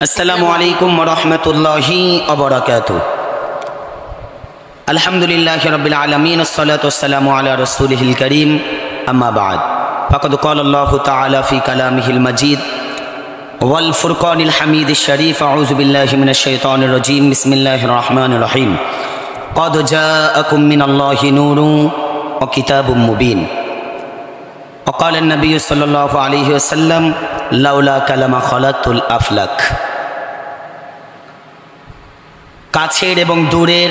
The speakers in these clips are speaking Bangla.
अस्सलामु अलैकुम वरहमतुल्लाहि वबरकातुहू। अल्हम्दुलिल्लाहि रब्बिल आलमीन अस्सलातु वस्सलामु अला रसूलिहिल करीम अम्मा बाद फ़क़द क़ालल्लाहु तआला फ़ी कलामिहिल मजीद वल फ़ुरक़ानिल हमीदिश शरीफ़ अऊज़ु बिल्लाहि मिनश शैतानिर रजीम बिस्मिल्लाहिर रहमानिर रहीम क़द जाअकुम मिनल्लाहि नूरुन व किताबुम मुबीन व क़ाला अन्नबिय्यु सल्लल्लाहु अलैहि वसल्लम लाउला कलमा खलाक़तुल अफ़लाक। কাছের এবং দূরের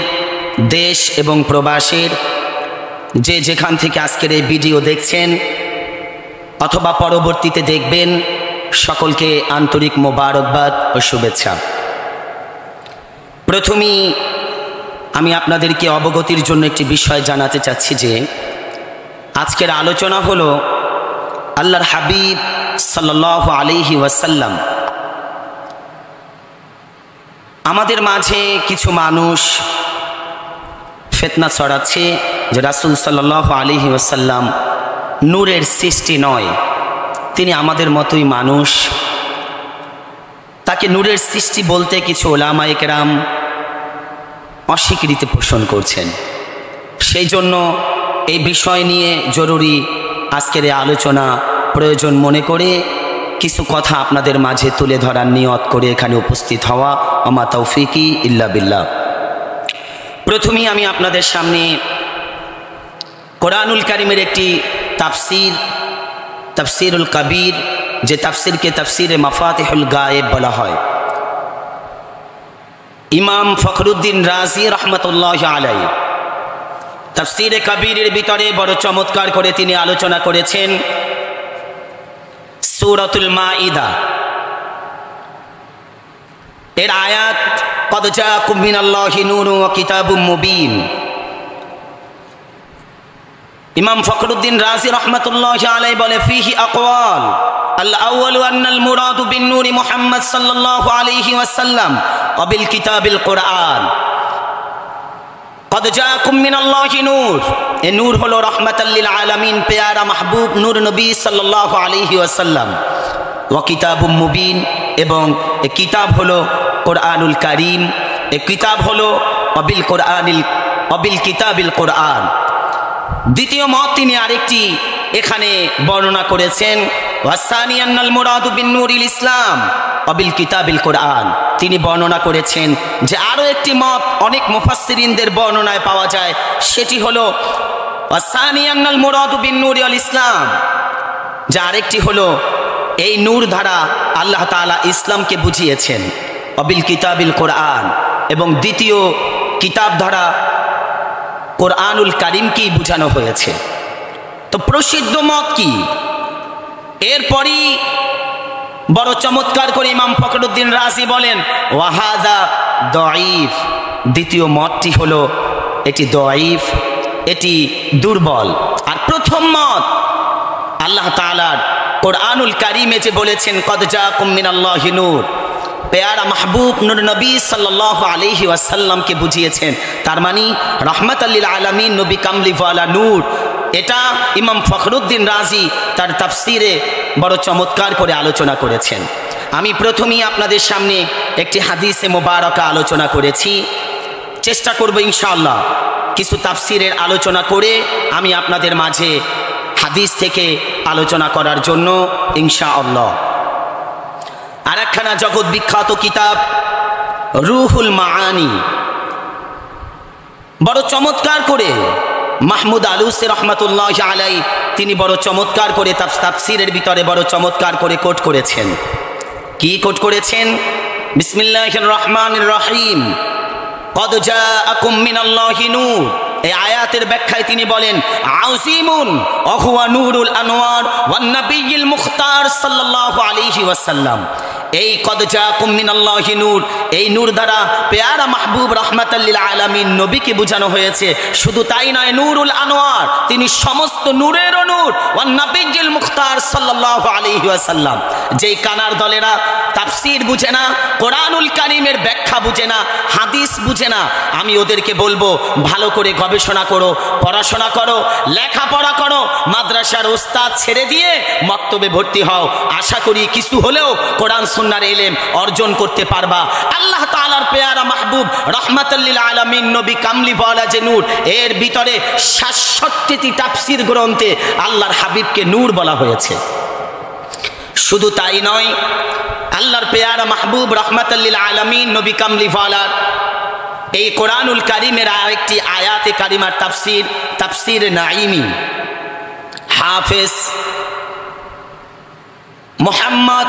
দেশ এবং প্রবাসের যে যেখান থেকে আজকের এই ভিডিও দেখছেন অথবা পরবর্তীতে দেখবেন, সকলকে আন্তরিক মোবারকবাদ ও শুভেচ্ছা। প্রথমেই আমি আপনাদেরকে অবগতির জন্য একটি বিষয় জানাতে চাচ্ছি যে আজকের আলোচনা হলো আল্লাহর হাবিব সাল্লাল্লাহু আলাইহি ওয়াসাল্লাম। আমাদের মাঝে কিছু মানুষ ফিতনা ছড়াচ্ছে যে রাসূল সাল্লাল্লাহু আলাইহি ওয়াসাল্লাম নূরের সৃষ্টি নয়, তিনি আমাদের মতোই মানুষ। তাকে নূরের সৃষ্টি বলতে কিছু উলামায়ে কেরাম অস্বীকৃতি পোষণ করছেন। সেই জন্য এই বিষয় নিয়ে জরুরি আজকের এই আলোচনা প্রয়োজন মনে করে কিছু কথা আপনাদের মাঝে তুলে ধরার নিয়ত করে এখানে উপস্থিত হওয়া। আমা তৌফিকি ইল্লা বিল্লাহ। প্রথমেই আমি আপনাদের সামনে কোরআনুল কারীমের একটি তাফসীরুল কবীর, যে তাফসীরকে তাফসীরে মাফাতিহুল গায়েব বলা হয়, ইমাম ফখরুদ্দিন রাজি রহমতুল্লাহি আলাইহি তাফসীরে কবীরের ভিতরে বড় চমৎকার করে তিনি আলোচনা করেছেন সূরাতুল মাঈদা এর আয়াত ক্বাদ জাআকুম মিনাল্লাহি নূরুন ওয়া কিতাবুম মুবিন। ইমাম ফখরুদ্দিন রাজি রহমাতুল্লাহি আলাইহি বলে ফিহি আকওয়াল আল আউয়ালু আন্নাল মুরাদু বিন নূরি মুহাম্মদ সাল্লাল্লাহু আলাইহি ওয়াসাল্লাম ওয়া বিল কিতাবিল কুরআন। ক্বাদ জাআকুম মিনাল্লাহি নূর, এ নূর হলো রাহমাতাল লিল আলামিন, পেয়ারা মাহবুব নূর নবী সাল্লাল্লাহু আলাইহি ওয়াসাল্লাম। ওয়া কিতাবুম মুবিন, এবং এ কিতাব হলো কোরআনুল কারীম, এ কিতাব হলো অবিল কিতাবিল কোরআন। দ্বিতীয় মত তিনি আরেকটি এখানে বর্ণনা করেছেন ওয়াসানি আন্নাল মুরাদু বিন নূরিল ইসলাম অবিল কিতাবিল কোরআন। তিনি বর্ণনা করেছেন যে আরও একটি মত অনেক মুফাসসিরিনদের বর্ণনায় পাওয়া যায়, সেটি হলো ওয়াসানি আন্নাল মুরাদু বিন নূরিল ইসলাম, যে আরেকটি হলো এই নূর দ্বারা আল্লাহ তাআলা ইসলামকে বুঝিয়েছেন অবিল কিতাবিল কোরআন, এবং দ্বিতীয় কিতাব দ্বারা কোরআনুল কারীমকেই বোঝানো হয়েছে। তো প্রসিদ্ধ মত কি? এরপরই বড় চমৎকার করে ইমাম ফখরুদ্দিন রাজি বলেন ওয়াহাযা দাঈফ, দ্বিতীয় মতটি হলো এটি দাঈফ, এটি দুর্বল। আর প্রথম মত আল্লাহ তাআলার কোরআনুল কারীমে যে বলেছেন ক্বাদ জাআকুম মিনাল্লাহি নূর, পেয়ারা মাহবুব নূর নবী সাল্লাল্লাহু আলাইহি ওয়াসাল্লামকে বুঝিয়েছেন, তার মানে রাহমাতাল লিল আলামিন নবী কামলিওয়ালা নূর। এটা ইমাম ফখরুদ্দিন রাজি তার তাফসীরে বড় চমৎকার করে আলোচনা করেছেন। আমি প্রথমেই আপনাদের সামনে একটি হাদিসে মোবারকা আলোচনা করেছি, চেষ্টা করব ইনশাআল্লাহ কিছু তাফসীরের আলোচনা করে আমি আপনাদের মাঝে হাদিস থেকে আলোচনা করার জন্য ইনশাআল্লাহ। আর একখানা জগৎ বিখ্যাত কিতাব রুহুল মাআনি, বড় চমৎকার করে মাহমুদ আলুসি রহমাতুল্লাহি আলাইহি তিনি বড় চমৎকার করে তাফসীরের ভিতরে বড় চমৎকার করে কোট করেছেন। কি কোট করেছেন? বিসমিল্লাহির রহমানির রহিম ক্বাদ জাআকুম মিনাল্লাহি নূর। এই আয়াতের ব্যাখ্যায় তিনি বলেন আযীমুন ওয়া হুয়া নূরুল আনওয়ার ওয়ান নবিয়্যিল মুখতার সাল্লাল্লাহু আলাইহি ওয়াসাল্লাম। এই ক্বাদ জাআকুম মিনাল্লাহি নূর, এই নূর দ্বারা পেয়ারা মাহবুব রাহমাতাল লিল আলামিন নবীকে বোঝানো হয়েছে। শুধু তাই নয়, নূরুল আনওয়ার, তিনি সমস্ত নূরেরও নূর, ওয়ান নবিয়্যিল মুখতার সাল্লাল্লাহু আলাইহি ওয়াসাল্লাম। যেই কানার দলেরা তাফসীর বুঝে না, কোরআনুল কারীমের ব্যাখ্যা বুঝে না, হাদিস বুঝে না, আমি ওদেরকে বলবো ভালো করে গবেষণা করো, পড়াশোনা করো, লেখাপড়া করো, মাদ্রাসার ওস্তাদ ছেড়ে দিয়ে মক্তবে ভর্তি হও। আশা করি কিছু হলেও কোরআন সুন্নাহর ইলম অর্জন করতে পারবা। আল্লাহ তাআলার পেয়ারা মাহবুব রাহমাতাল লিল আলামিন নবী কামলিওয়ালা যে নূর, এর ভিতরে ৬৭টি তাফসীর গ্রন্থে আল্লাহর হাবিবকে নূর বলা হয়েছে। শুধু তাই নয়, আল্লাহর পেয়ারা মাহবুব রাহমাতাল লিল আলামিন নবী কামলিওয়ালার এই কোরআনুল কারীমের আরেকটি আয়াতে কারিমার তাফসীর নাঈমি হাফেজ মোহাম্মদ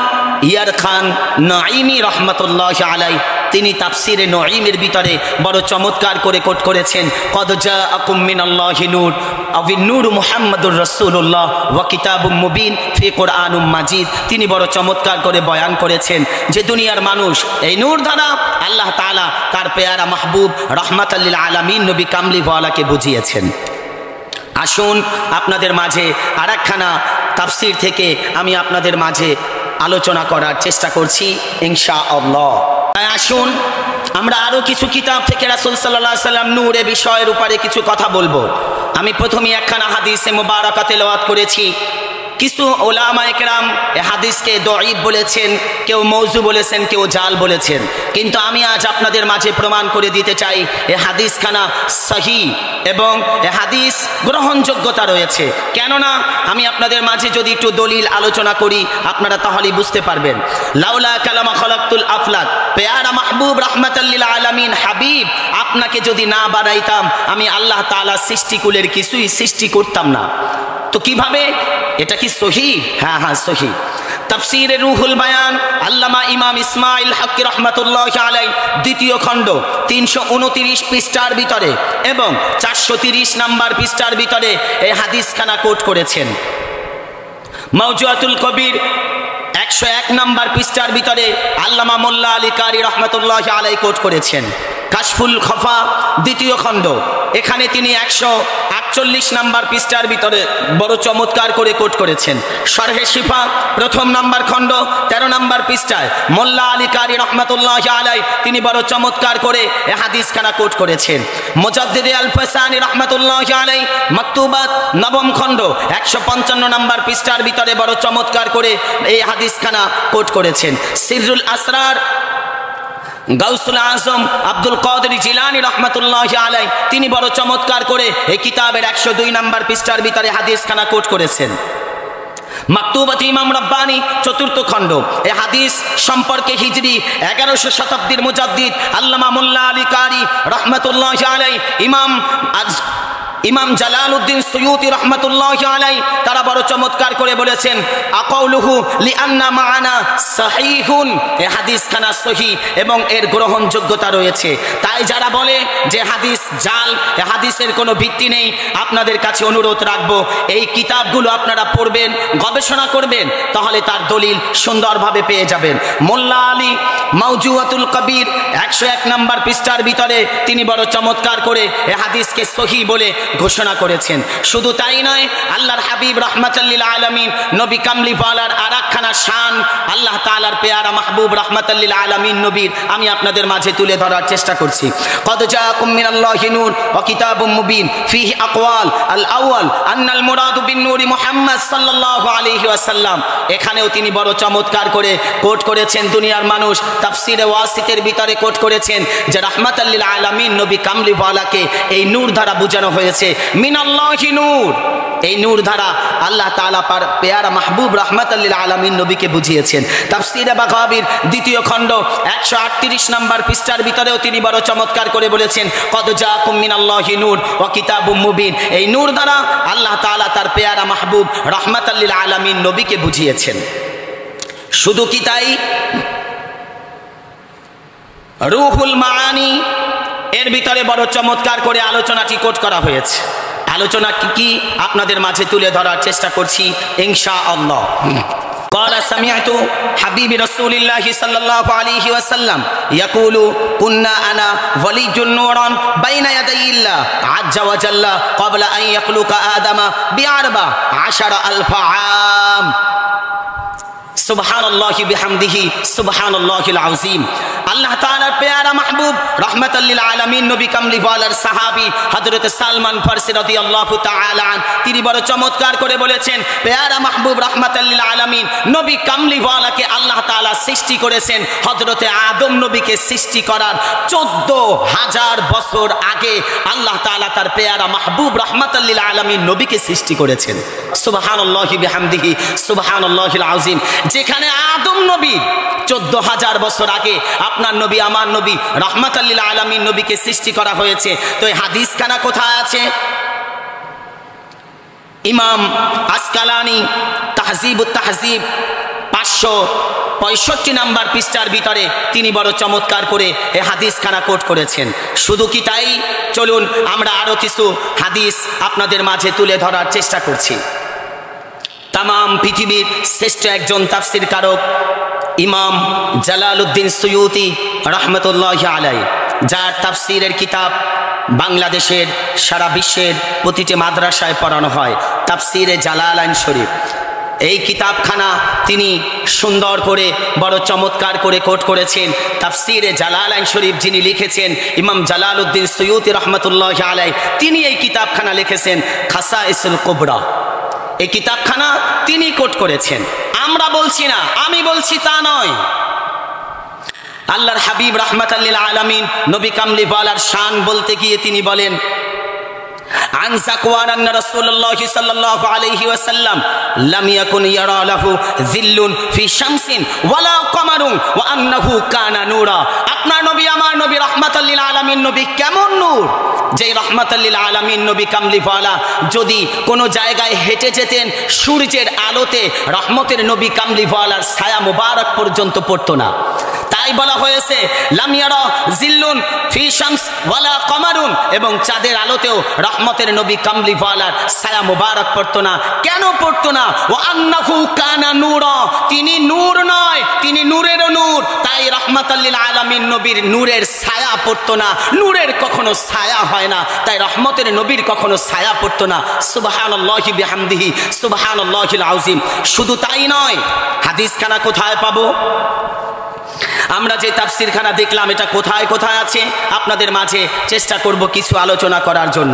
ইয়ার খান নাঈমি রহমতুল্লাহ আলাইহি তিনি তাফসীরে নঈমের ভিতরে বড় চমৎকার করে কোট করেছেন, কদ জাআকুম মিনাল্লাহি নূর আবিন নূর মুহাম্মাদুর রাসূলুল্লাহ ওয়া কিতাবুম মুবিন ফি কুরআনুম মাজিদ। তিনি বড় চমৎকার করে বয়ান করেছেন যে দুনিয়ার মানুষ এই নূর দ্বারা আল্লাহ তাআলা তার পেয়ারা মাহবুব রাহমাতাল লিল আলামিন নবী কামলিওয়ালাকে বুঝিয়েছেন। আসুন আপনাদের মাঝে আরেকখানা তাফসীর থেকে আমি আপনাদের মাঝে আলোচনা করার চেষ্টা করছি ইনশাআল্লাহ। আসুন আমরা আরো কিছু কিতাব থেকে রাসূল সাল্লাল্লাহু আলাইহি সাল্লাম নূরে বিষয়ের উপরে কিছু কথা বলবো। আমি প্রথমে একখানা হাদিসে মুবারাকা তেলাওয়াত করেছি। কিছু ওলামায়ে কেরাম এই হাদিসকে দঈফ বলেছেন, কেউ মওযু বলেছেন, কেউ জাল বলেছেন, কিন্তু আমি আজ আপনাদের মাঝে প্রমাণ করে দিতে চাই এই হাদিসখানা সহিহ এবং এই হাদিস গ্রহণযোগ্যতা রয়েছে। কেননা আমি আপনাদের মাঝে যদি একটু দলিল আলোচনা করি আপনারা তাহলেই বুঝতে পারবেন। লাউলা কালামা খলাকতুল আফলাক, পেয়ারা মাহবুব রাহমাতাল লিল আলামিন হাবিব আপনাকে যদি না বানাইতাম আমি আল্লাহ তাআলা সৃষ্টিকুলের কিছুই সৃষ্টি করতাম না। তো কিভাবে? এটা কি সহিহ? হ্যাঁ হ্যাঁ সহিহ। তাফসীরে রুহুল বায়ান আল্লামা ইমাম ইসমাইল হক রহমাতুল্লাহ আলাইহি দ্বিতীয় খণ্ড ৩২৯ পৃষ্ঠার ভিতরে এবং ৪৩০ নাম্বার পৃষ্ঠার ভিতরে এই হাদিসখানা কোট করেছেন। মাওজুআতুল কবির ১০১ নাম্বার পৃষ্ঠার ভিতরে আল্লামা মোল্লা আলী কারি রহমাতুল্লাহ আলাইহি কোট করেছেন। কাশফুল খফা দ্বিতীয় খণ্ড এখানে তিনি ১৪৮ নাম্বার পৃষ্ঠার ভিতরে বড় চমৎকার করে কোট করেছেন। শরহে শিফা প্রথম নাম্বার খণ্ড ১৩ নাম্বার পৃষ্ঠায় মোল্লা আলী কারি রহমাতুল্লাহ আলাইহি তিনি বড় চমৎকার করে এই হাদিসখানা কোট করেছেন। মুজাদ্দিদ আল ফাসানি রহমাতুল্লাহ আলাইহি মাকতুবাত নবম খণ্ড ১৫৫ নাম্বার পৃষ্ঠার ভিতরে বড় চমৎকার করে এই হাদিসখানা কোট করেছেন। সিররুল আসরার গাউসুল আজম আব্দুল কাদের জিলানী রহমাতুল্লাহ আলাইহি তিনি বড় চমৎকার করে এই কিতাবের ১০২ নাম্বার পৃষ্ঠার ভিতরে হাদিসখানা কোট করেছেন। মাকতুবাত ইমাম রাব্বানী চতুর্থ খণ্ড এই হাদিস সম্পর্কে হিজরি ১১০০ শতাব্দীর মুজাদ্দিদ আল্লামা মোল্লা আলী কারি রহমাতুল্লাহ আলাইহি ইমাম জালালউদ্দিন সুয়ুতি রহমাতুল্লাহ আলাইহি তারা বড় চমৎকার করে বলেছেন আকাউলুহু লিআন্না মাআনা সহিহুন, এই হাদিসখানা সহিহ এবং এর গ্রহণযোগ্যতা রয়েছে। তাই যারা বলে যে হাদিস জাল, এই হাদিসের কোনো ভিত্তি নেই, আপনাদের কাছে অনুরোধ রাখবো এই কিতাবগুলো আপনারা পড়বেন, গবেষণা করবেন, তাহলে তার দলিল সুন্দরভাবে পেয়ে যাবেন। মোল্লা আলী মাওজুআতুল কবির ১০১ নাম্বার পৃষ্ঠার ভিতরে তিনি বড় চমৎকার করে এই হাদিসকে সহিহ বলে ঘোষণা করেছেন। শুধু তাই নয়, আল্লাহর হাবিব রাহমাতাল লিল আলামিন নবী কামলিওয়ালার আরেকখানা শান আল্লাহ তাআলার পেয়ারা মাহবুব রাহমাতাল লিল আলামিন নবীর আমি আপনাদের মাঝে তুলে ধরার চেষ্টা করছি। কদ জাআকুম মিনাল্লাহি নূর ওয়া কিতাবুম মুবিন ফিহি আকওয়াল আল আউয়াল আন্নাল মুরাদু বিন নূরি মুহাম্মদ সাল্লাল্লাহু আলাইহি ওয়াসাল্লাম, এখানেও তিনি বড় চমৎকার করে কোট করেছেন। দুনিয়ার মানুষ তাফসীরে ওয়াসিতের ভিতরে কোট করেছেন যে রাহমাতাল লিল আলামিন নবী কামলিওয়ালাকে এই নূর দ্বারা বোঝানো হয়েছে মিনাল্লাহি নূর। এই নূর দ্বারা আল্লাহ তাআলা পার পেয়ারা মাহবুব রাহমাতাল লিল আলামিন নবীকে বুঝিয়েছেন। তাফসীরে বাগাবীর দ্বিতীয় খণ্ড ১৩৮ নাম্বার পৃষ্ঠার ভিতরেও তিনি বড় চমৎকার করে বলেছেন কদ জাআকুম মিনাল্লাহি নূর ওয়া কিতাবুম মুবিন, এই নূর দ্বারা আল্লাহ তাআলা তার পেয়ারা মাহবুব রাহমাতাল লিল আলামিন নবীকে বুঝিয়েছেন। শুধু কি তাই, রুহুল মাআনি এর ভিতরে বড় চমৎকার করে আলোচনাটি কোট করা হয়েছে। আলোচনা কি আপনাদের মাঝে তুলে ধরার চেষ্টা করছি ইনশাআল্লাহ। قال سمعت حبيب رسول الله صلى الله عليه وسلم يقول كنا انا ولي النور بين يدي الله عز وجل قبل ان يخلق ادم ب14,000 عام সুবহানাল্লাহি বিহামদিহি সুবহানাল্লাহিল আযীম। আল্লাহ তাআলার প্যারা মাহবুব রাহমাতাল লিল আলামিন নবী কামলিওয়ালার সাহাবী হযরত সালমান ফারসি রাদিয়াল্লাহু তাআলা আন তিনি বড় চমৎকার করে বলেছেন, প্যারা মাহবুব রাহমাতাল লিল আলামিন নবী কামলিওয়ালাকে আল্লাহ তাআলা সৃষ্টি করেছেন হযরত আদম নবীকে সৃষ্টি করার ১৪,০০০ বছর আগে আল্লাহ তাআলা তার প্যারা মাহবুব রাহমাতাল লিল আলামিন নবীকে সৃষ্টি করেছেন। সুবহানাল্লাহি বিহামদিহি সুবহানাল্লাহিল আযীম। যেখানে আদম নবী ১৪,০০০ বছর আগে আপনার নবী আমার নবী রাহমাতাল লিল আলামিন নবীকে সৃষ্টি করা হয়েছে, তো এই হাদিসখানা কোথায় আছে? ইমাম আসকালানি তাহজিবুত তাহজিব 565 নাম্বার পৃষ্ঠার ভিতরে তিনি বড় চমৎকার করে এই হাদিসখানা কোট করেছেন। শুধু কি তাই? চলুন আমরা আরো কিছু হাদিস আপনাদের মাঝে তুলে ধরার চেষ্টা করছি। তামাম পৃথিবীর শ্রেষ্ঠ একজন তাফসীর কারক ইমাম জালালউদ্দিন সুয়ুতি রাহমাতুল্লাহি আলাইহি, যার তাফসীরের কিতাব বাংলাদেশের সারা বিশ্বের প্রতিটি মাদ্রাসায় পড়ানো হয়, তাফসীরে জালালাইন শরীফ। এই কিতাবখানা তিনি সুন্দর করে বড় চমৎকার করে কোট করেছেন। তাফসীরে জালালাইন শরীফ যিনি লিখেছেন ইমাম জালালউদ্দিন সুয়ুতি রাহমাতুল্লাহি আলাইহি, তিনি এই কিতাবখানা লিখেছেন খাসাইসুল কুবরা। এই কিতাবখানা তিনি কোট করেছেন। আমরা বলছি না, আমি বলছি তা নয়। আল্লাহর হাবিব রাহমাতাল লিল আলামিন নবী কামলিওয়ালার শান বলতে গিয়ে তিনি বলেন, عن زكوان أن رسول الله صلى الله عليه وسلم لم يكن يرى له ذل في شمس ولا قمر وأنه كان نورا। আপনার নবী আমার নবী রাহমাতাল লিল আলামিন নবী কেমন নূর, যে রাহমাতাল লিল আলামিন নবী কামলিওয়ালা যদি কোনো জায়গায় হেঁটে যেতেন সূর্যের আলোতে রহমতের নবী কামলিওয়ালার ছায়া মোবারক পর্যন্ত পড়তো না। তাই বলা হয়েছে লাম ইয়ারা জিল্লুন ফি শামস ওয়ালা কমারুন, এবং চাঁদের আলোতেও রহমতের নবী কামলিওয়ালার ছায়া মোবারক পড়তো না। কেন পড়তো না? ওয়া আন্নাহু কানা নূরা, তিনি নূর নয়, তিনি নূরের নূর। তাই রাহমাতাল লিল আলামিন নবীর নূরের ছায়া পড়তো না। নূরের কখনো ছায়া হয় না, তাই রহমতের নবীর কখনো ছায়া পড়তো না। সুবহানাল্লাহি বিহামদিহি সুবহানাল্লাহিল আযীম। শুধু তাই নয়, হাদিসখানা কোথায় পাবো? আমরা যে তাফসীরখানা দেখলাম এটা কোথায় কোথায় আছে আপনাদের মাঝে চেষ্টা করব কিছু আলোচনা করার জন্য।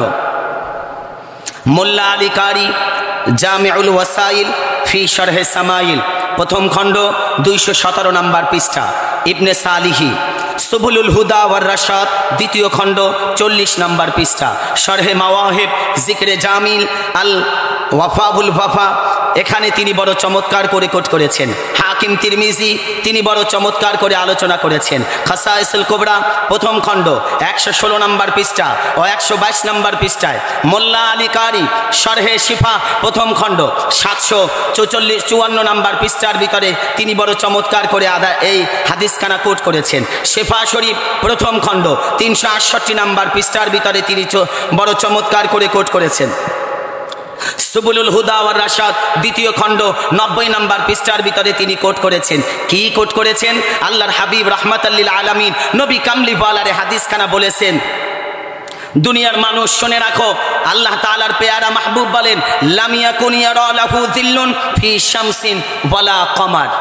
মোল্লা আলী কারি জামিউল ওয়াসাইল ফি শরহে সামাইল, প্রথম খণ্ড 217 নাম্বার পৃষ্ঠা। ইবনে সালিহি সুবুলুল হুদা ওয়ার রাশাদ, দ্বিতীয় খণ্ড 40 নাম্বার পৃষ্ঠা। শরহে মাওয়াহিব জিকরে জামিল আল ওয়াফাবুল ওয়াফা, এখানে তিনি বড় চমৎকার করে কোট করেছেন। হাকিম তিরমিজি তিনি বড় চমৎকার করে আলোচনা করেছেন। খাসাইসুল কুবরা প্রথম খণ্ড 116 নাম্বার পৃষ্ঠা ও 122 নাম্বার পৃষ্ঠায়। মোল্লা আলী কারি শরহে শিফা প্রথম খণ্ড 754 নাম্বার পৃষ্ঠার ভিতরে তিনি বড় চমৎকার করে এই হাদিসখানা কোট করেছেন। শেফা শরীফ প্রথম খণ্ড 368 নাম্বার পৃষ্ঠার ভিতরে তিনি বড় চমৎকার করে কোট করেছেন। সুবুলুল হুদা ওয়ার রাশাদ দ্বিতীয় খণ্ড 90 নাম্বার পৃষ্ঠার ভিতরে তিনি কোট করেছেন। কি কোট করেছেন? আল্লাহর হাবিব রাহমাতাল লিল আলামিন নবী কামলিওয়ালার হাদিসখানা বলেছেন, দুনিয়ার মানুষ শুনে রাখো, আল্লাহ তাআলার পেয়ারা মাহবুব বলেন লাম ইয়াকুন ইয়ারা লাহু যিল্লুন ফি শামসিন ওয়ালা কমার,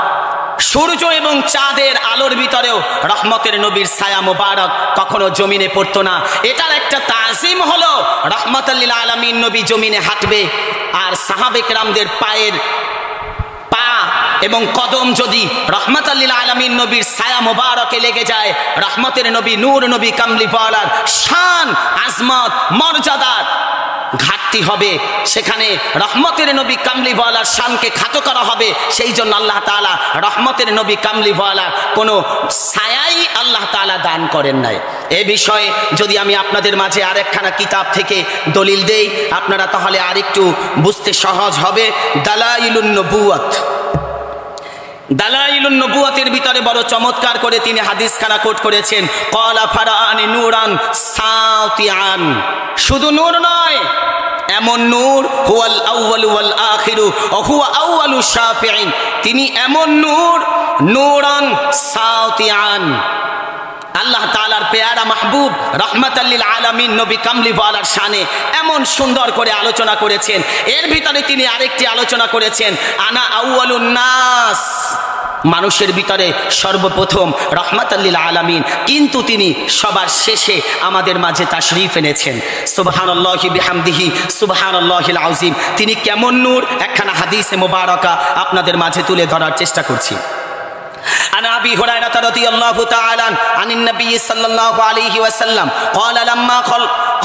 সূর্য এবং চাঁদের আলোর ভিতরেও রহমতের নবীর ছায়া মোবারক কখনো জমিনে পড়তো না। এটার একটা তাজিম হলো রাহমাতাল লিল আলামিন নবী জমিনে হাঁটবে আর সাহাবে কেরামদের পায়ের পা এবং কদম যদি রহমাতাল লিল আলামিন নবীর ছায়া মোবারকে লেগে যায়, রহমতের নবী নূর নবী কামলিওয়ালার শান আজমত মর্যাদার ঘাটতি হবে, সেখানে রহমতের নবী কামলিওয়ালার শানকে খাটো করা হবে। সেই জন্য আল্লাহ তাআলা রহমতের নবী কামলিওয়ালার কোনো ছায়াই আল্লাহ তাআলা দান করেন নাই। এ বিষয়ে যদি আমি আপনাদের মাঝে আরেকখানা কিতাব থেকে দলিল দেই, আপনারা তাহলে আরেকটু বুঝতে সহজ হবে। দালাইলুন নবুওয়াত, দালাইলুন নবুওয়াতের ভিতরে বড় চমৎকার করে তিনি হাদিসখানা কোট করেছেন। ক্বালা ফারাআনি নূরান সাতিআন, শুধু নূর নয়, এমন নূর হুয়াল আউয়ালু ওয়াল আখিরু ওয়া হুয়া আউয়ালু শাফিঈন, তিনি এমন নূর নূরান সাতিআন, আল্লাহ তাআলার পেয়ারা মাহবুব রাহমাতাল লিল আলামিন নবী কামলিওয়ালার শানে এমন সুন্দর করে আলোচনা করেছেন। এর ভিতরে তিনি আরেকটি আলোচনা করেছেন, আনা আউয়ালুন নাস, মানুষের ভিতরে সর্বপ্রথম রাহমাতাল লিল আলামিন, কিন্তু তিনি সবার শেষে আমাদের মাঝে তাশরীফ এনেছেন। সুবহানাল্লাহি বিহামদিহি সুবহানাল্লাহিল আযীম। তিনি কেমন নূর, একখানা হাদিসে মুবারাকা আপনাদের মাঝে তুলে ধরার চেষ্টা করছি। عن أبي هريرة رضي الله تعالى عن النبي صلى الله عليه وسلم قال لما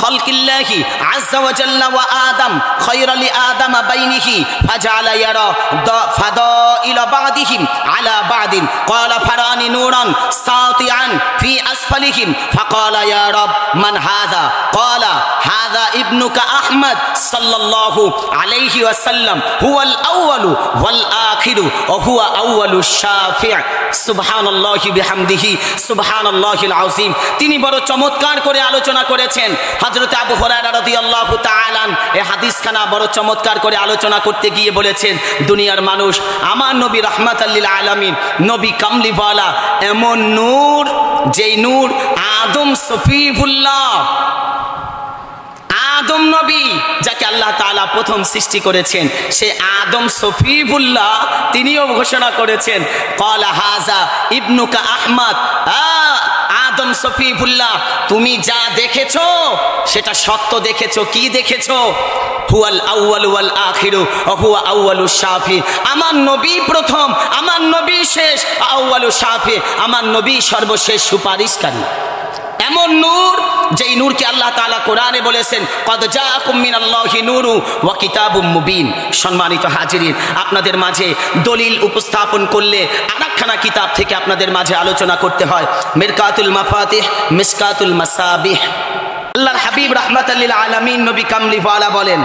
خلق الله عز وجل وآدم خير لآدم بينه فجعل يرى فضائل بعضهم على بعض قال فراني نورا ساطعا في أسفلهم فقال يا رب من هذا قال هذا ابنك أحمد صلى الله عليه وسلم هو الأول والآخر وهو أول الشافع সুবহানাল্লাহি বিহামদিহি সুবহানাল্লাহিল আযীম। তিনি বড় চমৎকার করে আলোচনা করেছেন। হযরত আবু হুরায়রা রাদিয়াল্লাহু তাআলা এই হাদিসখানা বড় চমৎকার করে আলোচনা করতে গিয়ে বলেছেন, দুনিয়ার মানুষ, আমার নবী রাহমাতাল লিল আলামিন নবী কামলিওয়ালা এমন নূর, যেই নূর আদম সফিউল্লাহ, আদম নবী যাকে আল্লাহ তাআলা প্রথম সৃষ্টি করেছেন, সে আদম সফিউল্লাহ তিনিও ঘোষণা করেছেন, ক্বালা হাযা ইবনুকা আহমদ, আদম সফিউল্লাহ তুমি যা দেখেছো সেটা সত্য দেখেছো। কি দেখেছো? হুয়াল আউয়াল ওয়াল আখিরু ওয়া হুয়া আউয়ালুশ শাফি, আমার নবী প্রথম, আমার নবী শেষ, আউয়ালুশ শাফি আমার নবী সর্বশেষ সুপারিশকারী। এমন নূর, যেই নূরকে আল্লাহ তাআলা কোরআনে বলেছেন, ক্বাদ জাআকুম মিনাল্লাহি নূরু ওয়া কিতাবুম মুবিন। সম্মানিত হাজিরিন, আপনাদের মাঝে দলিল উপস্থাপন করলে আরেকখানা কিতাব থেকে আপনাদের মাঝে আলোচনা করতে হয়, মিরকাতুল মাফাতিহ মিশকাতুল মাসাবিহ। আল্লাহর হাবিব রাহমাতাল লিল আলামিন নবী কামলিওয়ালা বলেন,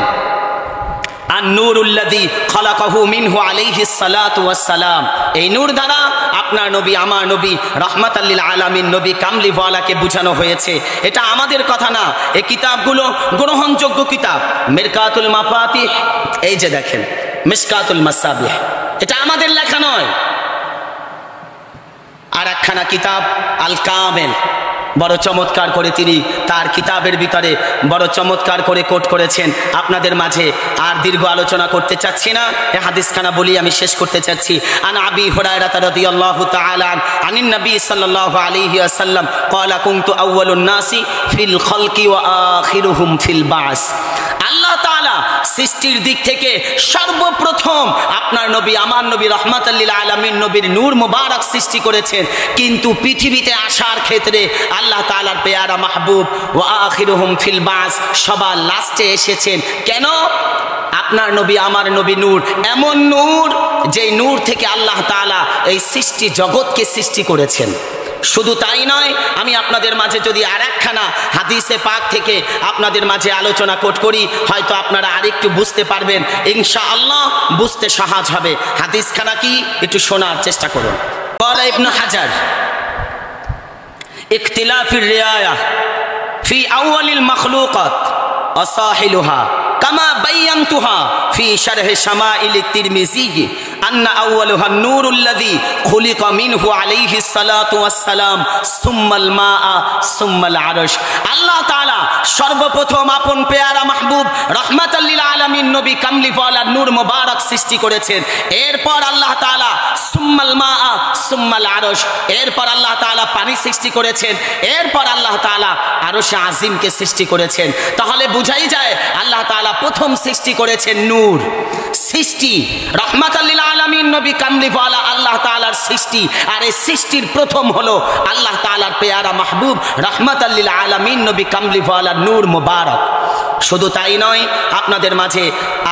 আন-নূরুল্লাযী খালাকাহু মিনহু আলাইহিস সালাতু ওয়াস সালাম। এই নূর দ্বারা আপনার নবী, আমার নবী রাহমাতাল লিল আলামিন নবী কামলিওয়ালাকে বোঝানো হয়েছে। এটা আমাদের কথা না, এই কিতাবগুলো গ্রহণযোগ্য কিতাব। মিরকাতুল মাফাতিহ, এই যে দেখেন, মিশকাতুল মাসাবিহ, এটা আমাদের লেখা নয়। আর একখানা কিতাব আল কামেল, বড় চমৎকার করে তিনি তার কিতাবের ভিতরে বড় চমৎকার করে কোট করেছেন। আপনাদের মাঝে আর দীর্ঘ আলোচনা করতে চাচ্ছি না, এই হাদিসখানা বলি আমি শেষ করতে চাচ্ছি। আন আবি হুরায়রা রাদিয়াল্লাহু তাআলা আনিন নবী সাল্লাল্লাহু আলাইহি ওয়াসাল্লাম ক্বালা কুনতু আউয়ালুন নাসি ফিল খালকি ওয়া আখিরুহুম ফিল বাস। আল্লাহ তাআলা সৃষ্টির দিক থেকে সর্বপ্রথম আপনার নবী, আমার নবী রাহমাতাল লিল আলামিন নবীর নূর মুবারক সৃষ্টি করেছেন, কিন্তু পৃথিবীতে আসার ক্ষেত্রে আল্লাহ তাআলার পেয়ারা মাহবুব ওয়া আখিরুহুম ফিল বাস সবার লাস্টে এসেছেন। কেন? আপনার নবী, আমার নবী নূর, এমন নূর যেই নূর থেকে আল্লাহ তাআলা এই সৃষ্টি জগৎকে সৃষ্টি করেছেন। শুধু তাই নয়, আমি আপনাদের মাঝে যদি আর একখানা হাদিসে পাক থেকে আপনাদের মাঝে আলোচনা কোট করি, হয়তো আপনারা আরেকটু বুঝতে পারবেন, ইনশাআল্লাহ বুঝতে সহজ হবে। হাদিসখানা কি একটু শোনার চেষ্টা করুন। ক্বালা ইবনে হাজার ইখতিলাফির রিয়ায়া ফি আউয়ালিল মাখলুকাত ওয়া সাহিলুহা কামা বায়ানতুহা ফি শারহ শামাইল তিরমিজি আন্না আউয়ালুহা নূরুল্লাযী খুলিকা মিনহু আলাইহিস সালাতু ওয়াস সালাম সুম্মাল মাআ সুম্মাল আরশ। আল্লাহ তাআলা সর্বপ্রথম আপন পেয়ারা মাহবুব রাহমাতাল লিল আলামিন নবী কামলিওয়ালার নূর মুবারক সৃষ্টি করেছেন। এরপর আল্লাহ তাআলা সুম্মাল মাআ সুম্মাল আরশ, এরপর আল্লাহ তাআলা পানি সৃষ্টি করেছেন, এরপর আল্লাহ তাআলা আরশে আজিমকে সৃষ্টি করেছেন। তাহলে বুঝাই যায় আল্লাহ তাআলা প্রথম সৃষ্টি করেছেন নূর। সৃষ্টি রাহমাতাল লিল আলামিন নবী কামলিওয়ালা আল্লাহ তাআলার সৃষ্টি, আর এই সৃষ্টির প্রথম হলো আল্লাহ তাআলার পেয়ারা মাহবুব রাহমাতাল লিল আলামিন নবী কামলিওয়ালার নূর মুবারক। শুধু তাই নয়, আপনাদের মাঝে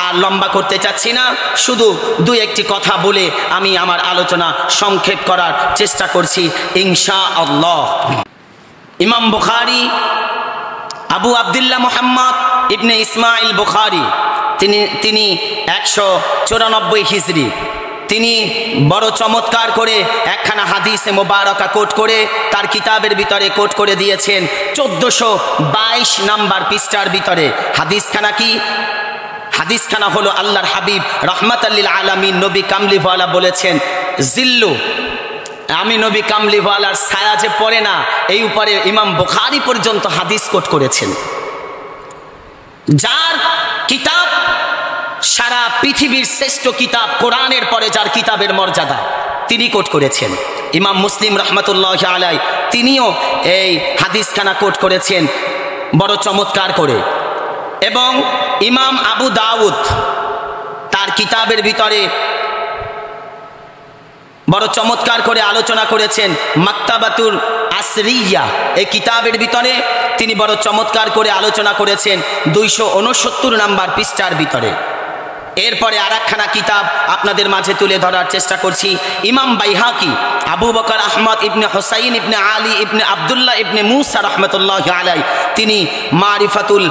আর লম্বা করতে চাচ্ছি না, শুধু দুই একটি কথা বলে আমি আমার আলোচনা সংক্ষেপ করার চেষ্টা করছি ইনশাআল্লাহ। ইমাম বুখারী আবু আব্দুল্লাহ মুহাম্মদ ইবনে ইসমাইল বুখারী, তিনি 194 হিজরি, তিনি বড় চমৎকার করে একখানা হাদিসে মোবারকা কোট করে তার কিতাবের ভিতরে কোট করে দিয়েছেন 1422 নাম্বার পৃষ্ঠার ভিতরে। হাদিসখানা কি? হাদিসখানা হলো আল্লাহর হাবিব রাহমাতাল লিল আলামিন নবী কামলিওয়ালা বলেছেন, জিল্লু আমি নবী কামলিওয়ালার ছায়া যে পড়ে না, এই উপরে ইমাম বুখারী পর্যন্ত হাদিস কোট করেছেন। যার কিতাব সারা পৃথিবীর শ্রেষ্ঠ কিতাব কোরআনের পরে যার কিতাবের মর্যাদা, তিনি কোট করেছেন। ইমাম মুসলিম রহমতুল্লাহ আলাই তিনিও এই হাদিসখানা কোট করেছেন বড় চমৎকার করে। এবং ইমাম আবু দাউদ তার কিতাবের ভিতরে বড় চমৎকার করে আলোচনা করেছেন। মাকতাবাতুল আসরিয়া এই কিতাবের ভিতরে তিনি বড় চমৎকার করে আলোচনা করেছেন 269 নাম্বার পৃষ্ঠার ভিতরে। এরপরে আরেকখানা কিতাব আপনাদের মাঝে তুলে ধরার চেষ্টা করছি। ইমাম বাইহাকি আবু বকর আহমদ ইবনে হুসাইন ইবনে আলী ইবনে আবদুল্লাহ ইবনে মুসা রহমতুল্লাহ আলাই তিনি মারিফাতুল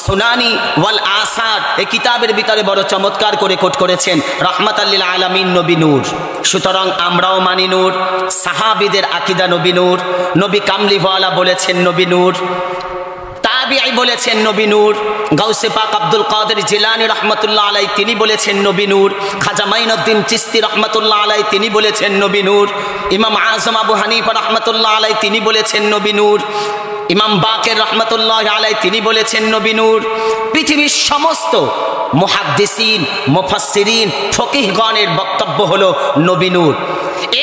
সুনানি ওয়াল আসার এই কিতাবের ভিতরে বড় চমৎকার করে কোট করেছেন রহমাতাল লিল আলামিন নবী নূর। সুতরাং আমরাও মানি নূর, সাহাবীদের আকীদা নবী নূর, নবী কামলিওয়ালা বলেছেন নবী নূর, তাবিঈ বলেছেন নবী নূর, গাউসে পাক আব্দুল কাদের জিলানী রহমতুল্লাহ আলাই তিনি বলেছেন নবী নূর, খাজা মাইনুদ্দিন চিশতি রহমতুল্লাহ আলাই তিনি বলেছেন নবী নূর, ইমাম আজম আবু হানিফা রহমতুল্লাহ আলাই তিনি বলেছেন নবী নূর, ইমাম বাকের রহমতুল্লাহ আলাই তিনি বলেছেন নবী নূর। পৃথিবীর সমস্ত মুহাদ্দিসিন মুফাসসিরিন ফকিহগণের বক্তব্য হলো নবী নূর।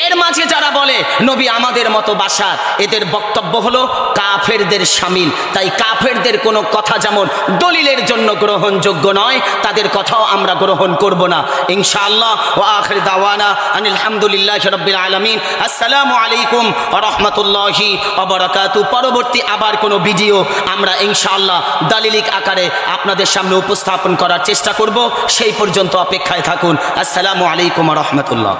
এর মাঝে যারা বলে নবী আমাদের মতো বাশার, এদের বক্তব্য হলো কাফেরদের শামিল। তাই কাফেরদের কোনো কথা যেমন দলিলের জন্য গ্রহণযোগ্য নয়, তাদের কথাও আমরা গ্রহণ করব না ইনশাআল্লাহ। ওয়া আখির দাওয়ানা আনিল হামদুলিল্লাহি রাব্বিল আলামিন। আসসালামু আলাইকুম ওয়া রাহমাতুল্লাহি ওয়া বারাকাতুহু। পরবর্তী আবার কোনো ভিডিও আমরা ইনশাআল্লাহ দালিলিক আকারে আপনাদের সামনে উপস্থাপন করার চেষ্টা করব। সেই পর্যন্ত অপেক্ষায় থাকুন। আসসালামু আলাইকুম ওয়া রাহমাতুল্লাহ।